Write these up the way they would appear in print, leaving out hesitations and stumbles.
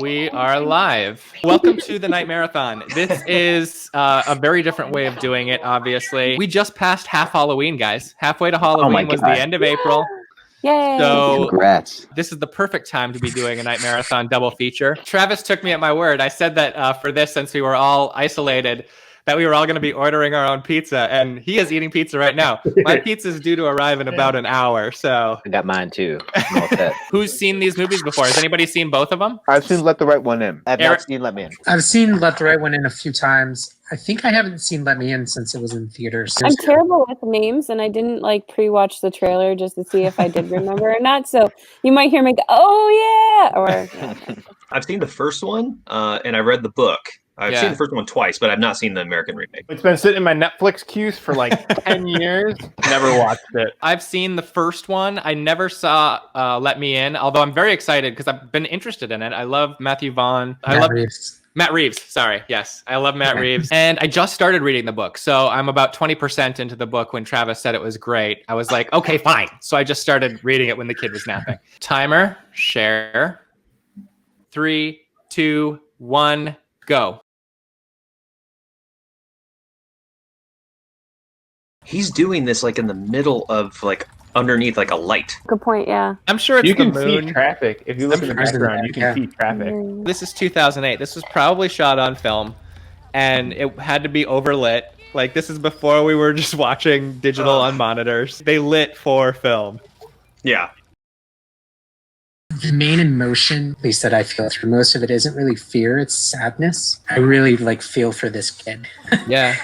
We are live. Welcome to the Night Marathon. This is a very different way of doing it, obviously. We just passed half Halloween, guys. Halfway to Halloween was the end of April. Yay! So congrats. This is the perfect time to be doing a Night Marathon double feature. Travis took me at my word. I said that for this, since we were all isolated, that we were all going to be ordering our own pizza, and he is eating pizza right now. My pizza is due to arrive in about an hour, so... I got mine too. Who's seen these movies before? Has anybody seen both of them? I've seen Let the Right One In. I've not seen Let Me In. I've seen Let the Right One In a few times. I think I haven't seen Let Me In since it was in theaters. I'm terrible with names, and I didn't pre-watch the trailer just to see if I did remember or not. So you might hear me go, "Oh yeah," or yeah. I've seen the first one, and I read the book. I've seen the first one twice, but I've not seen the American remake. It's been sitting in my Netflix queues for like 10 years. Never watched it. I've seen the first one. I never saw Let Me In, although I'm very excited because I've been interested in it. I love Matthew Vaughn. Matt Reeves. Sorry. Yes. I love Matt Reeves. And I just started reading the book. So I'm about 20% into the book when Travis said it was great. I was like, okay, fine. So I just started reading it when the kid was napping. Timer, share. 3, 2, 1, go. He's doing this like in the middle of underneath a light. Good point. Yeah. I'm sure it's you the can moon. see traffic. If you look in the background, you can see traffic. This is 2008. This was probably shot on film, and it had to be overlit. Like, this is before we were just watching digital on monitors. They lit for film. Yeah. The main emotion, at least that I feel through most of it, isn't really fear, it's sadness. I really feel for this kid. Yeah.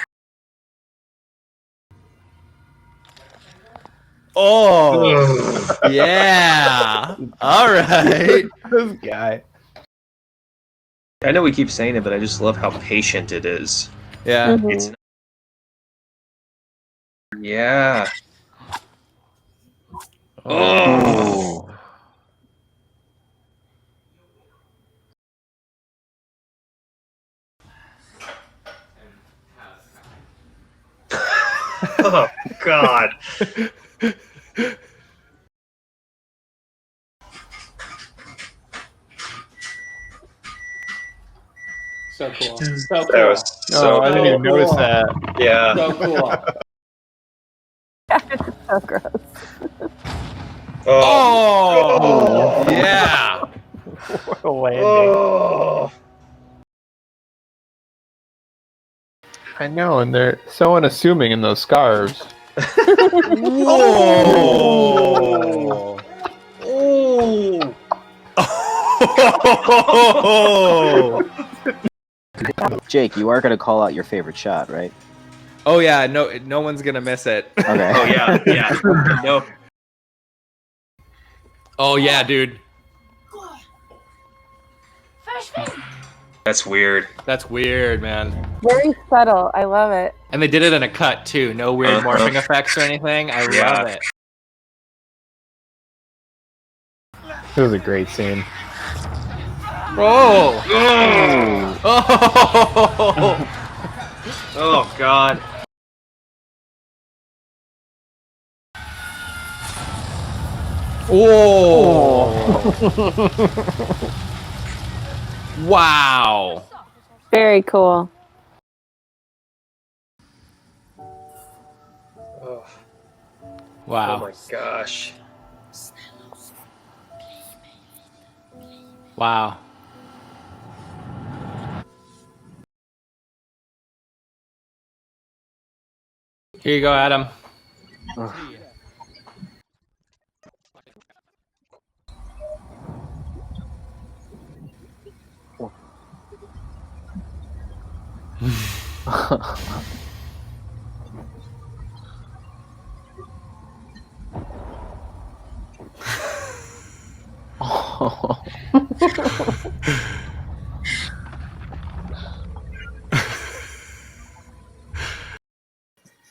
Oh, yeah. All right. This guy. I know we keep saying it, but I just love how patient it is. Yeah. Mhm. It's yeah. Oh. Oh God. So cool. That So cool. was so I didn't even cool. notice that. Yeah. So cool. It's so gross. Oh, yeah. What a landing. Oh. I know, and they're so unassuming in those scarves. Whoa. Oh. Oh. Jake, you are going to call out your favorite shot, right? Oh yeah, no one's gonna miss it. Okay. Oh yeah, yeah. No. Oh yeah, dude. That's weird. That's weird, man. Very subtle. I love it. And they did it in a cut too. No weird morphing effects or anything. I love it. It was a great scene. Oh. Oh. Oh. Oh God. Oh. Wow. Very cool. Oh. Wow. Oh my gosh. Wow. Here you go, Adam.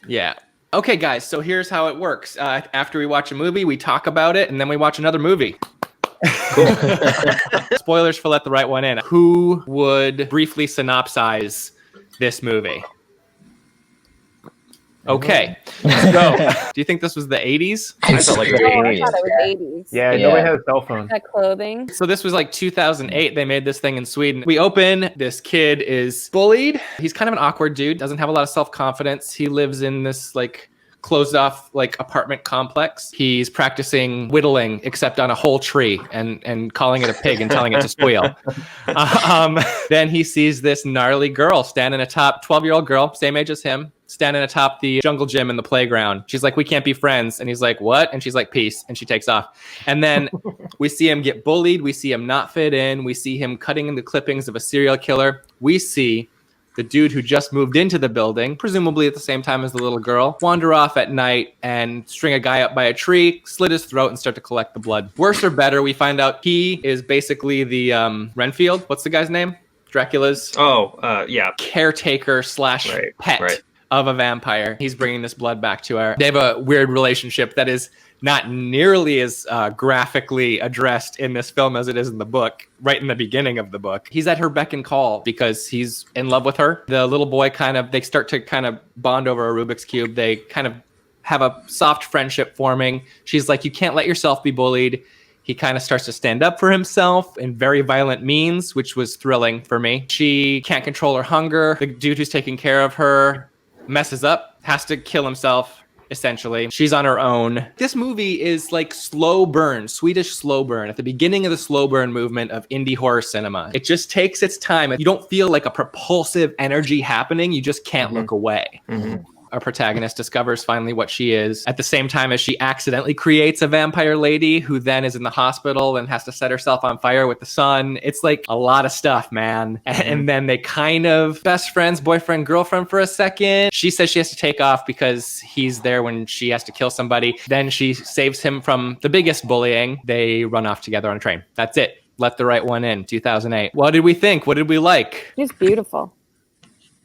Yeah. Okay, guys, so here's how it works. After we watch a movie, we talk about it, and then we watch another movie. Cool. Spoilers for Let the Right One In. Who would briefly synopsize this movie? Okay. So, do you think this was the 80s? I felt like it was Oh, 80s. I thought it was 80s. Yeah, nobody had a cell phone. That clothing. So this was like 2008. They made this thing in Sweden. We open, this kid is bullied. He's kind of an awkward dude, doesn't have a lot of self-confidence. He lives in this like closed off like apartment complex. He's practicing whittling except on a whole tree and calling it a pig and telling it to squeal. Then he sees this gnarly girl standing atop, 12-year-old girl, same age as him, standing atop the jungle gym in the playground. She's like, we can't be friends. And he's like, what? And she's like, peace. And she takes off. And then we see him get bullied. We see him not fit in. We see him cutting in the clippings of a serial killer. We see the dude who just moved into the building, presumably at the same time as the little girl, wander off at night and string a guy up by a tree, slit his throat, and start to collect the blood. Worse or better, we find out he is basically the Renfield. What's the guy's name? Dracula's caretaker slash pet of a vampire. He's bringing this blood back to her. They have a weird relationship that is not nearly as graphically addressed in this film as it is in the book, right in the beginning of the book. He's at her beck and call because he's in love with her. The little boy they start to kind of bond over a Rubik's Cube. They kind of have a soft friendship forming. She's like, you can't let yourself be bullied. He kind of starts to stand up for himself in very violent means, which was thrilling for me. She can't control her hunger. The dude who's taking care of her messes up, has to kill himself. Essentially, she's on her own. This movie is like slow burn, Swedish slow burn, at the beginning of the slow burn movement of indie horror cinema. It just takes its time. You don't feel like a propulsive energy happening. You just can't look away. Our protagonist discovers finally what she is at the same time as she accidentally creates a vampire lady who then is in the hospital and has to set herself on fire with the sun. It's like a lot of stuff, man. And then they kind of best friends, boyfriend, girlfriend for a second. She says she has to take off because he's there when she has to kill somebody. Then she saves him from the biggest bullying. They run off together on a train. That's it. Let the Right One In, 2008. What did we think? What did we like? It's beautiful.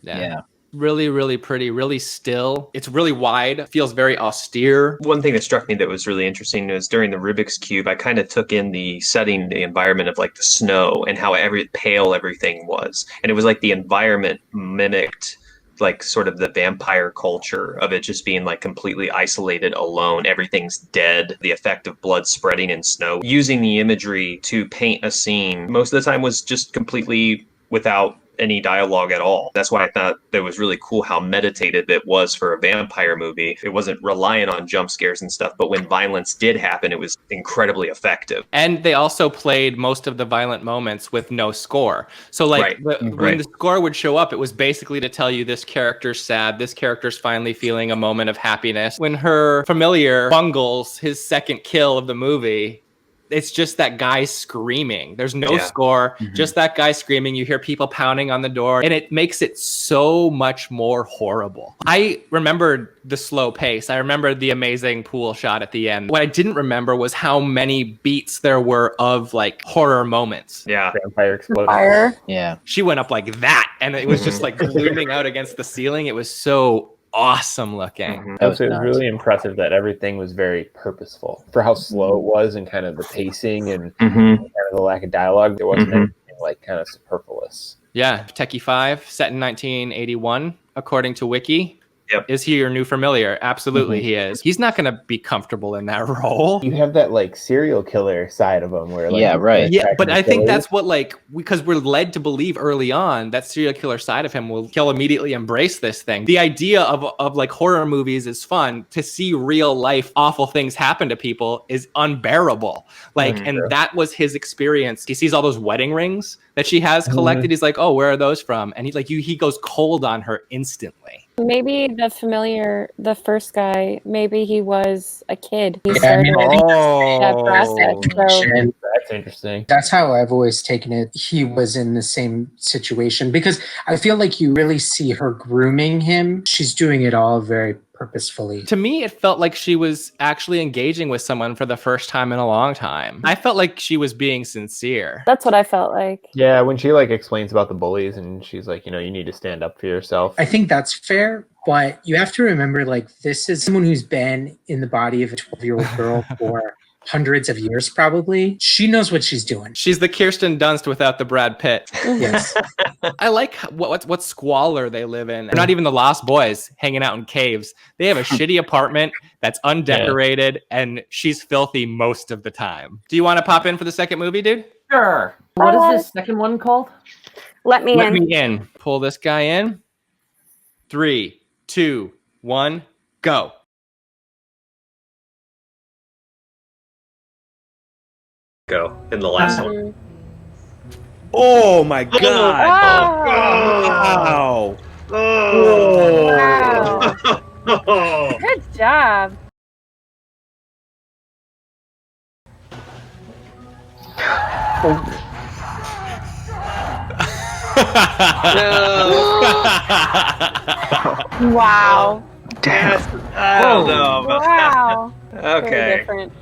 Yeah. Really, really pretty, really still. It's really wide, feels very austere. One thing that struck me that was really interesting was during the Rubik's Cube, I kind of took in the setting, the environment of like the snow and how pale everything was. And it was like the environment mimicked like sort of the vampire culture of it just being like completely isolated, alone. Everything's dead. The effect of blood spreading in snow. Using the imagery to paint a scene most of the time was just completely without any dialogue at all. That's why I thought that was really cool how meditative it was for a vampire movie. It wasn't reliant on jump scares and stuff, but when violence did happen, it was incredibly effective. And they also played most of the violent moments with no score. So like when the score would show up, it was basically to tell you this character's sad, this character's finally feeling a moment of happiness. When her familiar bungles his second kill of the movie, it's just that guy screaming. There's no score, just that guy screaming. You hear people pounding on the door, and it makes it so much more horrible. I remembered the slow pace. I remembered the amazing pool shot at the end. What I didn't remember was how many beats there were of like horror moments. Yeah. Vampire exploded. Fire. Yeah. She went up like that, and it was just like gleaming out against the ceiling. It was so awesome looking. It was really impressive that everything was very purposeful for how slow it was and kind of the pacing and kind of the lack of dialogue. There wasn't anything like kind of superfluous. Yeah, Techie 5, set in 1981, according to Wiki. Yep. Is he your new familiar? Absolutely he is. He's not going to be comfortable in that role. You have that like serial killer side of him where like Yeah, but I think that's what like because we're led to believe early on that serial killer side of him he'll immediately embrace this thing. The idea of like horror movies is fun. To see real life awful things happen to people is unbearable. Like and that was his experience. He sees all those wedding rings that she has collected. He's like, "Oh, where are those from?" And he goes cold on her instantly. Maybe the first guy, maybe he was a kid. He started that process. So that's interesting. That's how I've always taken it. He was in the same situation because I feel like you really see her grooming him. She's doing it all very purposefully. To me, it felt like she was actually engaging with someone for the first time in a long time. I felt like she was being sincere. That's what I felt like. Yeah, when she like explains about the bullies and she's like, you know, you need to stand up for yourself. I think that's fair, but you have to remember like this is someone who's been in the body of a 12-year-old girl for hundreds of years probably. She knows what she's doing. She's the Kirsten Dunst without the Brad Pitt. Yes. I like what squalor they live in. They're not even the Lost Boys hanging out in caves. They have a shitty apartment that's undecorated, and she's filthy most of the time. Do you want to pop in for the second movie, dude? Sure. What is this second one called? Let me Let in. me in. Pull this guy in. 3, 2, 1, go. Go in the last one. Oh my god! Wow. Wow! Wow. Good job. Wow. Damn. I don't know about Wow. that. Very Okay. different.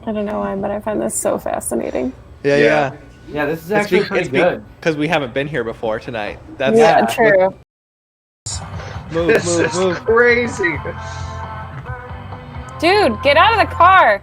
I don't know why, but I find this so fascinating. Yeah. Yeah, this is actually pretty good. Because we haven't been here before tonight. That's Yeah, true. This is crazy. Dude, get out of the car.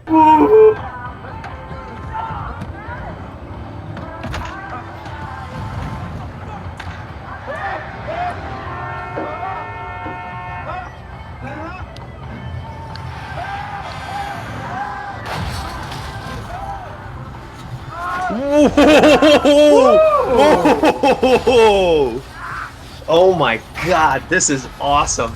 Oh my god, this is awesome.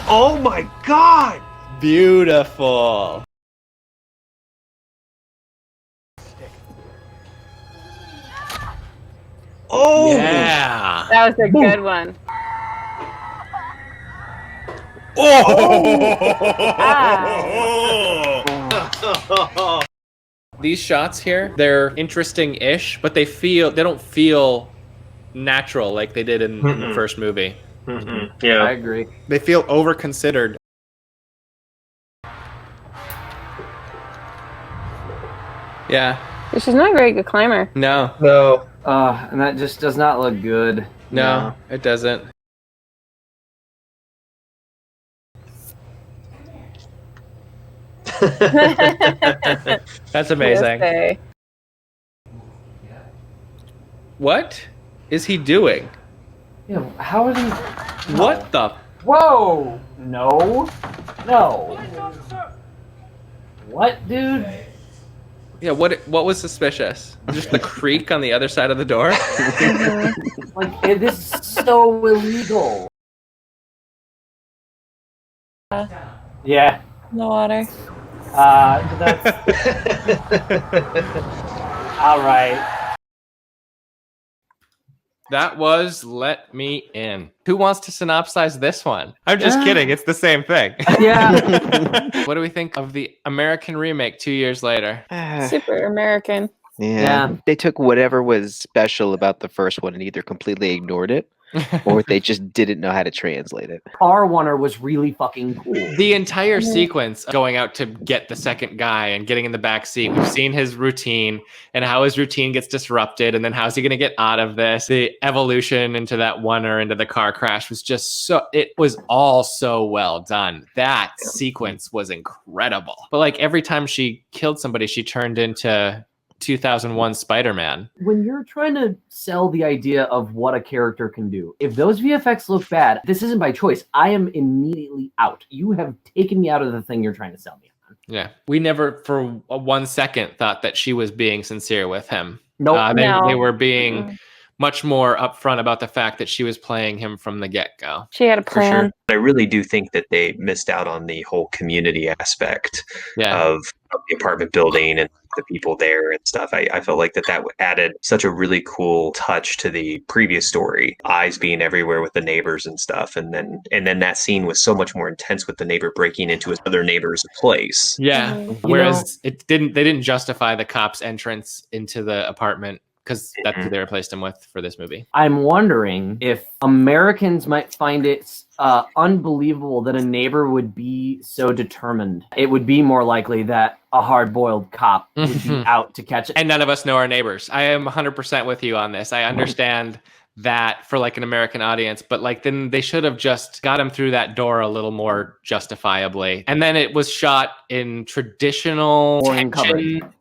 Oh my god! Beautiful. Oh! Yeah. That was a good one. These shots here, they're interesting-ish, but they don't feel natural like they did in the first movie. Yeah. I agree. They feel over-considered. Yeah. She's not a very good climber. No. No. And that just does not look good. No, it doesn't. That's amazing. PSA. What is he doing? Yeah, how are they? What the? Whoa! No. No. What, dude? Yeah, what was suspicious? Just the creak on the other side of the door? Like, this is so illegal. Yeah. The water. That's... All right. That was Let Me In. Who wants to synopsize this one? I'm just kidding. It's the same thing. Yeah. What do we think of the American remake 2 years later? Super American. Yeah. They took whatever was special about the first one and either completely ignored it or they just didn't know how to translate it. Car Runner was really fucking cool. The entire sequence going out to get the second guy and getting in the back seat. We've seen his routine and how his routine gets disrupted, and then how's he going to get out of this? The evolution into that oneer, into the car crash was just it was all so well done. That sequence was incredible. But like every time she killed somebody, she turned into 2001 Spider-Man. When you're trying to sell the idea of what a character can do, if those VFX look bad, this isn't by choice. I am immediately out. You have taken me out of the thing you're trying to sell me on. Yeah. We never for 1 second thought that she was being sincere with him. Nope. They were being much more upfront about the fact that she was playing him from the get-go. She had a plan. I really do think that they missed out on the whole community aspect of the apartment building and the people there and stuff. I felt like that added such a really cool touch to the previous story. Eyes being everywhere with the neighbors and stuff, and then that scene was so much more intense with the neighbor breaking into his other neighbor's place. Yeah. Whereas they didn't justify the cops' entrance into the apartment because that's who they replaced him with for this movie. I'm wondering if Americans might find it unbelievable that a neighbor would be so determined. It would be more likely that a hard-boiled cop would be out to catch it. And none of us know our neighbors. I am 100% with you on this. I understand that for like an American audience, but like then they should have just got him through that door a little more justifiably. And then it was shot in traditional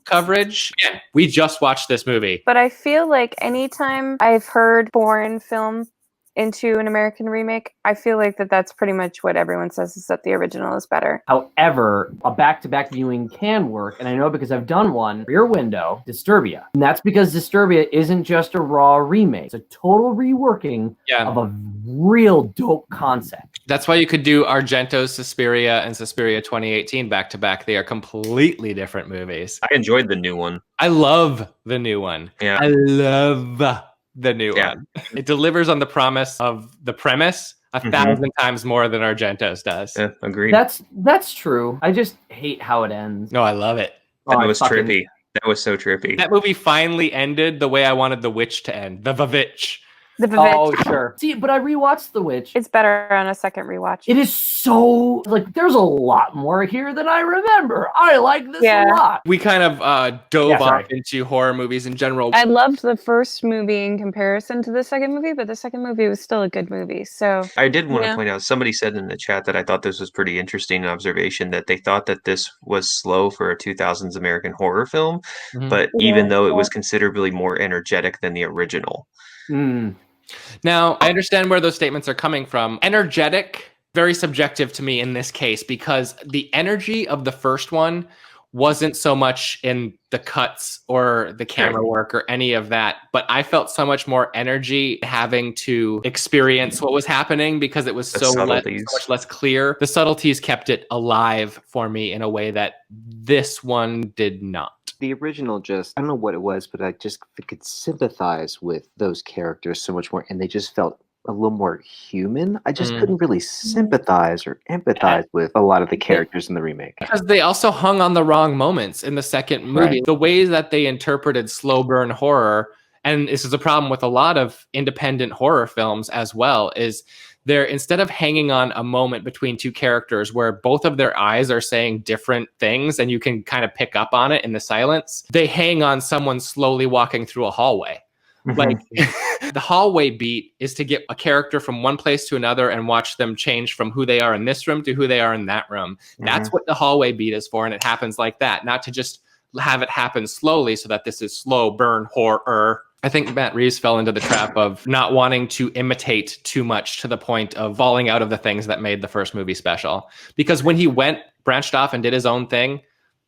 coverage. Yeah, we just watched this movie. But I feel like anytime I've heard foreign film into an American remake, I feel like that's pretty much what everyone says, is that the original is better. However, a back-to-back viewing can work, and I know because I've done one, Rear Window, Disturbia. And that's because Disturbia isn't just a raw remake. It's a total reworking of a real dope concept. That's why you could do Argento's Suspiria and Suspiria 2018 back-to-back. They are completely different movies. I enjoyed the new one. I love the new one. Yeah. I love the new one. It delivers on the promise of the premise 1,000 times more than Argento's does. Yeah, agreed. That's true. I just hate how it ends. No, I love it. That was trippy. That was so trippy. That movie finally ended the way I wanted The Witch to end. The Vavitch. The Vavitch. Oh, sure. See, but I rewatched The Witch. It's better on a second rewatch. It is so, like, there's a lot more here than I remember. I like this a lot. We kind of dove off into horror movies in general. I loved the first movie in comparison to the second movie, but the second movie was still a good movie. So I did want to point out, somebody said in the chat that I thought this was pretty interesting observation, that they thought that this was slow for a 2000s American horror film, but even though it was considerably more energetic than the original. Now, I understand where those statements are coming from. Energetic, very subjective to me in this case, because the energy of the first one wasn't so much in the cuts or the camera work or any of that, but I felt so much more energy having to experience what was happening because it was so much less clear. The subtleties kept it alive for me in a way that this one did not. The original just, I don't know what it was, but I just could sympathize with those characters so much more, and they just felt a little more human. I just couldn't really sympathize or empathize with a lot of the characters in the remake. Because they also hung on the wrong moments in the second movie. The ways that they interpreted slow burn horror, and this is a problem with a lot of independent horror films as well, is they're, instead of hanging on a moment between two characters where both of their eyes are saying different things and you can kind of pick up on it in the silence, they hang on someone slowly walking through a hallway. Like the hallway beat is to get a character from one place to another and watch them change from who they are in this room to who they are in that room. That's what the hallway beat is for, and it happens like that, not to just have it happen slowly so that this is slow burn horror. I think Matt Reeves fell into the trap of not wanting to imitate too much to the point of falling out of the things that made the first movie special. Because when he branched off and did his own thing,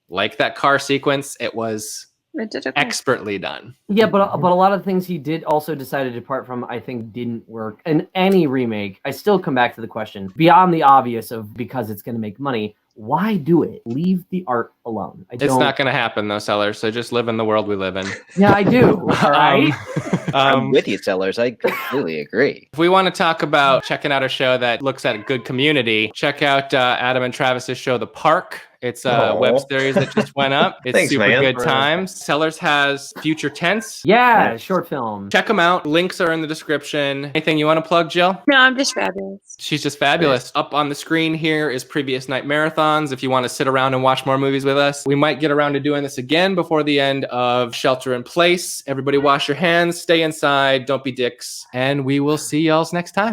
like that car sequence, it was expertly done. Yeah, but a lot of things he did also decide to depart from, I think, didn't work. In any remake, I still come back to the question, beyond the obvious of because it's going to make money, why do it? Leave the art alone. It's not going to happen, though, Sellers. So just live in the world we live in. Yeah, I do. All right. I'm with you, Sellers. I completely agree. If we want to talk about checking out a show that looks at a good community, check out Adam and Travis's show, The Park. It's a web series that just went up. It's super good times. Sellers has Future Tense. Yeah, short film. Check them out. Links are in the description. Anything you want to plug, Jill? No, I'm just fabulous. She's just fabulous. Up on the screen here is previous night marathons. If you want to sit around and watch more movies with us, we might get around to doing this again before the end of Shelter in Place. Everybody wash your hands, stay inside, don't be dicks, and we will see y'all next time.